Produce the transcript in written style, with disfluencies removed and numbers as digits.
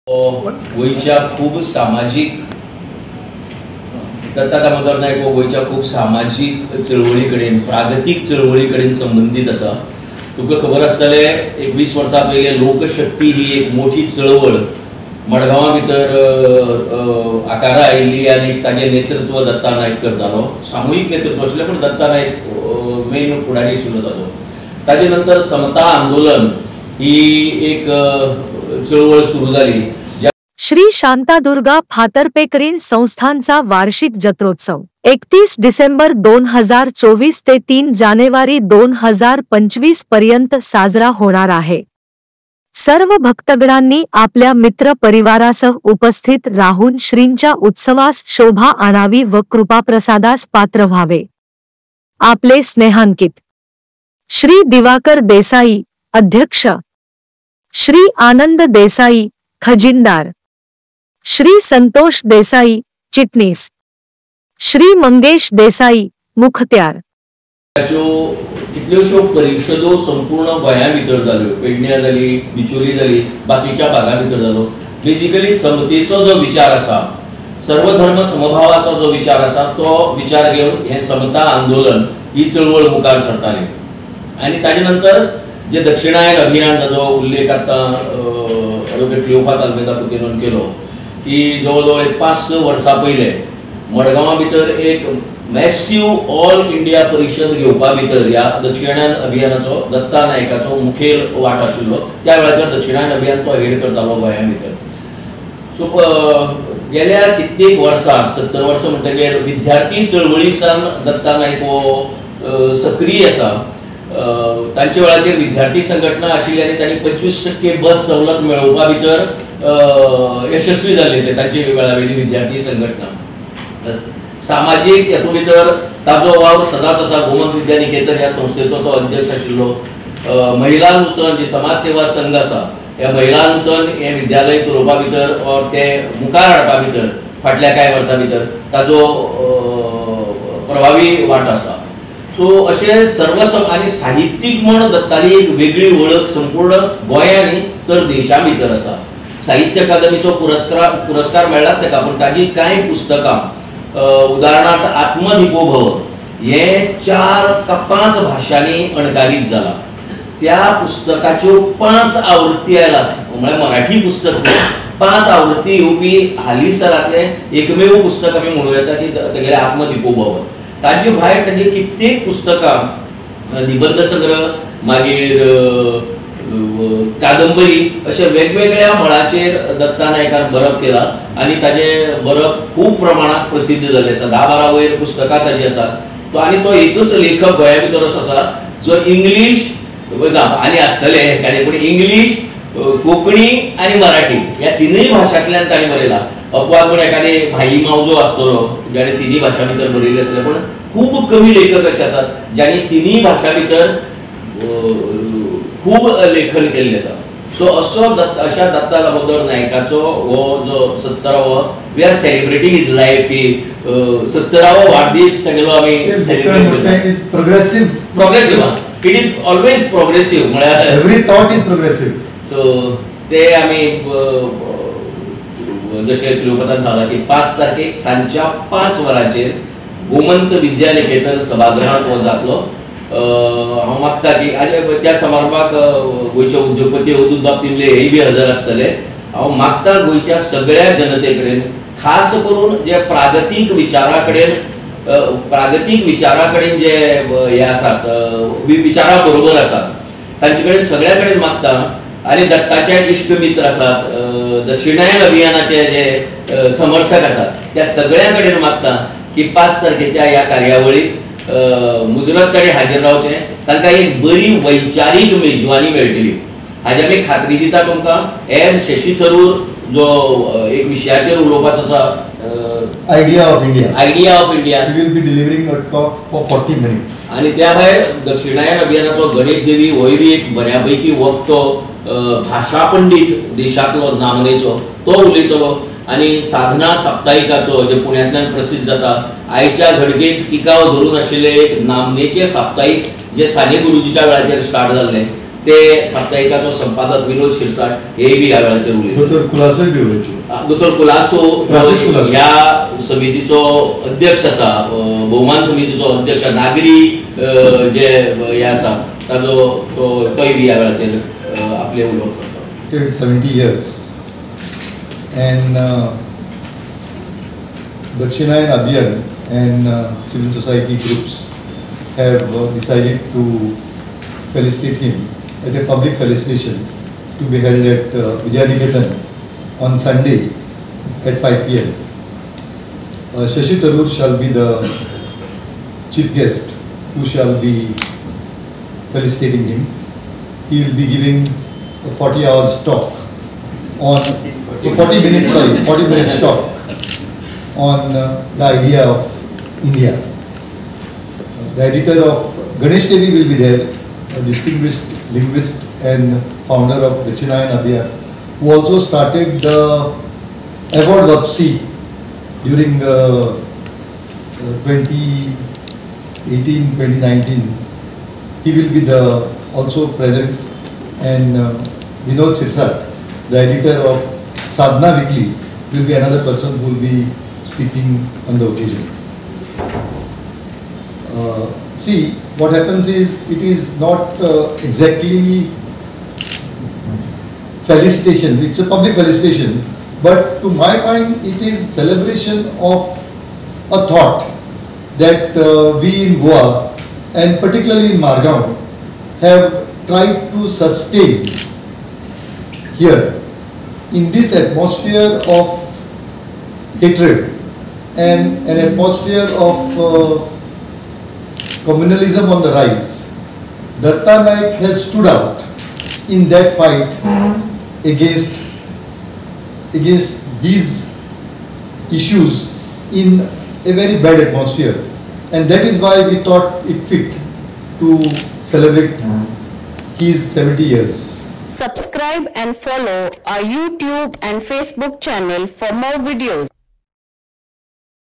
गोयच्या खूप सामाजिक दत्ता दामोदर नायक हो गोयच्या खूप सामाजिक चळवळी कडेन प्रागतीक चळवळी कडेन संबंधित आसा। तुका खबर आसतले 21 वर्सां पयलीं लोकशक्ती ही एक मोठी चळवळ मडगांवा भितर आकारा आयिल्ली आनी ताजें नेतृत्व दत्ता नायक करतालो। सामुहीक नेतृत्व आशिल्लें पण दत्ता नायक मेन फुडारी आशिल्लो ताजो। ताजे नंतर समता आंदोलन ही एक चळवळ सुरू जाली। श्री शांतादुर्गा फातर्पेकरीण संस्थांचा वार्षिक जत्रोत्सव 31 डिसेंबर 2024 ते 3 जानेवारी 2025 पर्यंत साजरा होणार आहे। सर्व भक्तगणांनी आपल्या मित्र परिवारासह उपस्थित राहून श्रींच्या उत्सवास शोभा आणावी व कृपाप्रसादास पात्र व्हावे। आपले स्नेहांकित श्री दिवाकर देसाई अध्यक्ष, श्री आनंद देसाई खजिनदार, श्री संतोष देसाई चिटणीस, श्री मंगेश देसाई मुखत्यार। कितल्योश्यो परिषदो संपूर्ण गोंया भितर जाल्यो, पेडण्यां जाली, बिचोली जाली, बाकीच्या भागां भितर जालो। बेजिकली समतेचो जो विचार आसा, सर्वधर्म समभावाचो जो विचार आसा तो विचार घेवन हे समता आंदोलन ही चळवळ मुखार सरताली। आनी ताजे नंतर जे दक्षिणायन अभियान जाचो उल्लेख आतां ॲडव्होकेट लिओफात आल्मेदा पुतिनोन केलो की जवळ जवळ 5-6 वर्सां पयले मडगांवा भितर एक मॅसिव ऑल इंडिया परिशद घेवपा भितर ह्या दक्षिणायन अभियानाचो दत्ता नायकाचो मुखेल वांटो आशिल्लो। त्या वेळाचेर दक्षिणायन अभियान तो हेड करतालो गोंया भितर। सो गेल्या कित्येक वर्सां 70 वर्सां म्हणटकीर विद्यार्थी चळवळीसान दत्ता नायक हो सक्रीय आसा। तांच्या वेळाचेर विद्यार्थी संघटना आशिल्ली आनी तांणी 25% बस सवलत मेळोवपा भितर यशस्वी जाल्ले ते तांचे वेळावेळी विद्यार्थी संघटना। सामाजीक हेतू भितर ताजो वावर सदांच आसा। गोमंत विद्यानिकेतन ह्या संस्थेचो तो अध्यक्ष आशिल्लो। महिला नूतन जे समाज सेवा संघ आसा ह्या महिला नूतन हे विद्यालय चलोवपा भितर और ते मुखार हाडपा भितर फाटल्या कांय वर्सां भितर ताजो प्रभावी वांटो आसा। सो अशें सर्वसम आनी साहित्यीक म्हण दत्ताली एक वेगळी वळख संपूर्ण गोंयांनी तर देशा भितर आसा। साहित्य अकादमीचो पुरस्कार मेळ्ळात ताका, पण ताजी कांय पुस्तकां उदाहरणार्थ आत्मदीपो भव हे 4 का 5 भाशांनी अणकारीत जाला। त्या पुस्तकाच्यो 5 आवृत्ती आयलात, म्हळ्यार मराठी पुस्तक 5 आवृत्ती येवपी हालीसरांतले एकमेव पुस्तक आमी म्हणूं येता की तेगेले आत्मदीपो भव। ताजे भायर तांची कित्येक पुस्तकां निबंध संग्रह मागीर कादंबरी अशा वेगवेगळ्या मळाचेर दत्ता नायकान बरप केला आनी ताजे बरप खूब प्रमाणात प्रसिद्ध जाल्लें आसा। 10-12 वयर पुस्तकां ताजी आसात। आनी तो एकच लेखक गोंया भितर असो आसा जो इंग्लीश आनी आसतले एखादे पूण इंग्लीश, कोंकणी आनी मराठी ह्या तिनूय भाशांतल्यान ताणें बरयला। अपवाद म्हण एखादे भाई मावजो आसतलो जाणें तिनूय भाशां भितर बरयले आसतले, पण खूब कमी लेखक अशे आसात ज्यांनी तिनूय भाशां भितर खूब लेखन केल्लें आसा। सो अशा दत्ता दामोदर नायकाचो हो जो 70वो we are celebrating his life की 70वो वाडदीस तागेलो आमी सेलिब्रेट करता। Progressive it is always progressive म्हळ्यार every thought is progressive. So ते आमी जशें क्लिओपात्रान सांगला की 5 तारखेक सांजच्या 5 वरांचेर गोमंत विद्यानिकेतन सभागृहांत हो जातलो। हांव मागता की त्या समारंभाक गोंयचे उद्योगपती अवधूत बाब तिमले हेय बी हजर आसतले। हांव मागता गोंयच्या सगळ्या जनते कडेन खास करून जे प्रागतीक विचारा कडेन जे हे आसात विचारा बरोबर आसात तांचे कडेन सगळ्या कडेन मागता। आनी दत्ताचे इश्ट मित्र आसात, दक्षिणायन अभियानाचे जे समर्थक आसात त्या सगळ्या कडेन मागता की 5 तारखेच्या ह्या कार्यावळीक मुजरत ताणें हाजीर रावचें। तांकां एक बरी वैचारीक मेजवानी मेळटली हाजी आमी खात्री दिता तुमकां। एज शशी थरूर जो एक विशयाचेर उलोवपाचो आसा idea of India we will be delivering a talk for 40 minutes. आनी त्या भायर दक्षिणायन अभियानाचो गणेश देवी होय बी एक बऱ्यापैकी वक्तो भाशा पंडित देशांतलो नामनेचो तो उलयतलो। आनी साधना साप्ताहिकाचो जे पुण्यांतल्यान प्रसिद्ध जाता आयच्या घडकेक टिकाव धरून आशिल्ले एक नामनेचे साप्ताहिक जे साने गुरुजीच्या वेळाचेर स्टार्ट जाल्ले ते साप्ताहिकाचो संपादक विनोद शिरसाट हे बी ह्या वेळाचेर उलयले. दोतोर कुलासोय बी उलयचे. दोतोर कुलासो फ्रांसीस कुलासो. ह्या समितीचो अध्यक्ष आसा, भौमान समितीचो अध्यक्ष नागरी जे हे आसा ताजो तोय बी ह्या वेळाचेर आपले उलोवप करता. 70 years and Dakshinayan Abhiyan and civil society groups have decided to felicitate him at a public felicitation to be held at Vijayaniketan on Sunday at 5 p.m. Shashi Tharoor shall be the chief guest who shall be felicitating him. He will be giving a 40 hours talk on a 40 minutes talk on the idea of India. The editor of Ganesh Devi will be there, a distinguished linguist and founder of Dakshinayan Abhiyan, who also started the award Vapsi during 2018-2019. He will be also present, and Vinod Sirsat, the editor of Sadhana Weekly, will be another person who will be speaking on the occasion. See, what happens is, it is not exactly felicitation, it's a public felicitation, but to my mind it is celebration of a thought that we in Goa and particularly in Margao have tried to sustain here in this atmosphere of hatred and an atmosphere of communalism on the rise. Datta Naik has stood out in that fight against these issues in a very bad atmosphere, and that is why we thought it fit to celebrate his 70 years. Subscribe and follow our YouTube and Facebook channel for more videos.